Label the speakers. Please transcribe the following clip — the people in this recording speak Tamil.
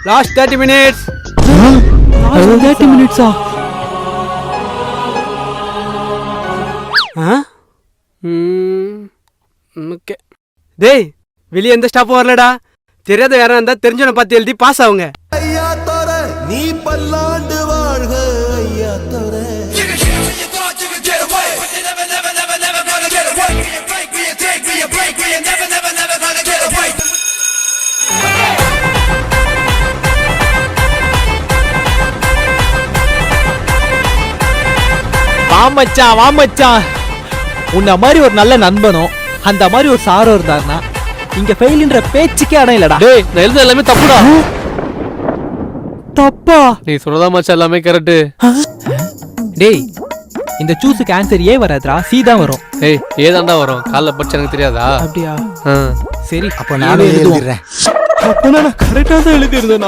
Speaker 1: Last 30 minutes.
Speaker 2: 30 minutes.
Speaker 1: ஓகே. டேய் வெளியே எந்த ஸ்டாப்பும் வரலடா. தெரியாத யாரா இருந்தா தெரிஞ்சவனை பார்த்து எழுதி பாஸ் ஆகுங்க.
Speaker 3: ஐயா தோர நீ பல்லாண்டு வாழ்க ஐயா தோர.
Speaker 2: வாமச்சான் உன்ன மாதிரி ஒரு நல்ல நண்பனும் அந்த மாதிரி ஒரு சாரோ இருந்தாருன்னா இங்க ஃபெயில்ன்ற பேச்சுக்கே இடம் இல்லடா.
Speaker 1: டேய் நான் எழுத எல்லாமே தப்புடா.
Speaker 2: தப்பா?
Speaker 1: நீ சொல்றதா மச்சான் எல்லாமே கரெக்ட்.
Speaker 2: டேய் இந்த சூஸுக்கு ஆன்சர் ஏ வராதுடா, சி தான் வரும்.
Speaker 1: ஏய் ஏதாண்டா வரும்? காலைல படிச்ச எனக்கு தெரியாதா?
Speaker 2: அப்படியா? சரி
Speaker 3: அப்ப நானும் எழுதிடுறேன்.
Speaker 2: அப்ப நான் கரெக்டா தான் எழுதிருந்தேன்.